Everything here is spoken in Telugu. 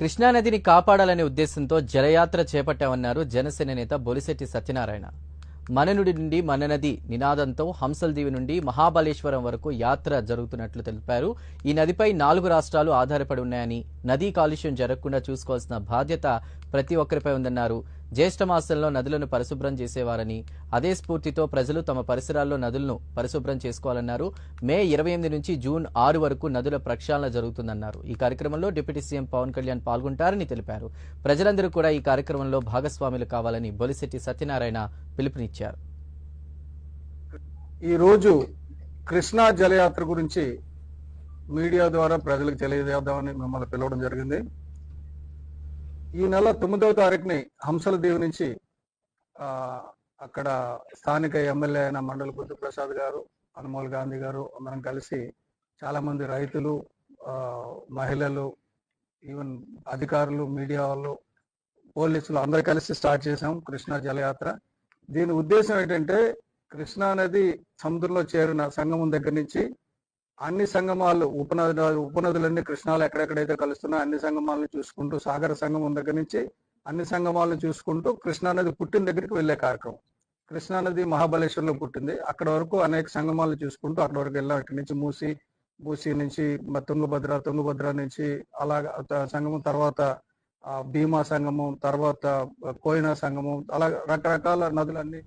కృష్ణానదిని కాపాడాలనే ఉద్దేశంతో జలయాత్ర చేపట్టామన్నారు జనసేన నేత బొలిశెట్టి సత్యనారాయణ. మననుడి నుండి మననది నినాదంతో హంసల్దీవి నుండి మహాబలేశ్వరం వరకు యాత్ర జరుగుతున్నట్లు తెలిపారు. ఈ నదిపై 4 రాష్ట్రాలు ఆధారపడి ఉన్నాయని, నదీ కాలుష్యం జరగకుండా చూసుకోవాల్సిన బాధ్యత ప్రతి ఒక్కరిపై ఉందన్నారు. జ్యేష్ఠ మాసంలో నదులను పరిశుభ్రం చేసేవారని, అదే స్ఫూర్తితో ప్రజలు తమ పరిసరాల్లో నదులను పరిశుభ్రం చేసుకోవాలన్నారు. మే 28 నుంచి జూన్ 6 వరకు నదుల ప్రక్షాళన జరుగుతుందన్నారు. ఈ కార్యక్రమంలో డిప్యూటీ సీఎం పవన్ కళ్యాణ్ పాల్గొంటారని తెలిపారు. ప్రజలందరూ కూడా ఈ కార్యక్రమంలో భాగస్వాములు కావాలని బొలిశెట్టి సత్యనారాయణ పిలుపునిచ్చారు. ఈ రోజు కృష్ణా జలయాత్ర గురించి మీడియా ద్వారా ప్రజలకు తెలియజేద్దామని మిమ్మల్ని పిలవడం జరిగింది. ఈ నెల 9వ తారీఖుని హంసలదీవి నుంచి అక్కడ స్థానిక ఎమ్మెల్యే అయిన మండలి బుద్ధప్రసాద్ గారు, అనుమోల్ గాంధీ గారు అందరం కలిసి చాలా మంది రైతులు, మహిళలు, ఈవెన్ అధికారులు, మీడియా వాళ్ళు, పోలీసులు అందరూ కలిసి స్టార్ట్ చేశాం కృష్ణా జలయాత్ర. దీని ఉద్దేశం ఏంటంటే కృష్ణా నది సముద్రంలో చేరిన సంగమం దగ్గర నుంచి అన్ని సంగమాలు, ఉపనదులన్నీ కృష్ణాలు ఎక్కడెక్కడైతే కలుస్తున్నా అన్ని సంగమాలను చూసుకుంటూ, సాగర సంగమం దగ్గర నుంచి అన్ని సంగమాలను చూసుకుంటూ కృష్ణానది పుట్టిన దగ్గరికి వెళ్లే కార్యక్రమం. కృష్ణానది మహాబలేశ్వర్లో పుట్టింది. అక్కడ వరకు అనేక సంగమాలను చూసుకుంటూ అక్కడ వరకు వెళ్ళాం. ఇక్కడి నుంచి మూసి నుంచి తుంగభద్ర నుంచి అలాగా సంగమం, తర్వాత భీమా సంగమం, తర్వాత కోయినా సంగమం, అలా రకరకాల నదులన్నీ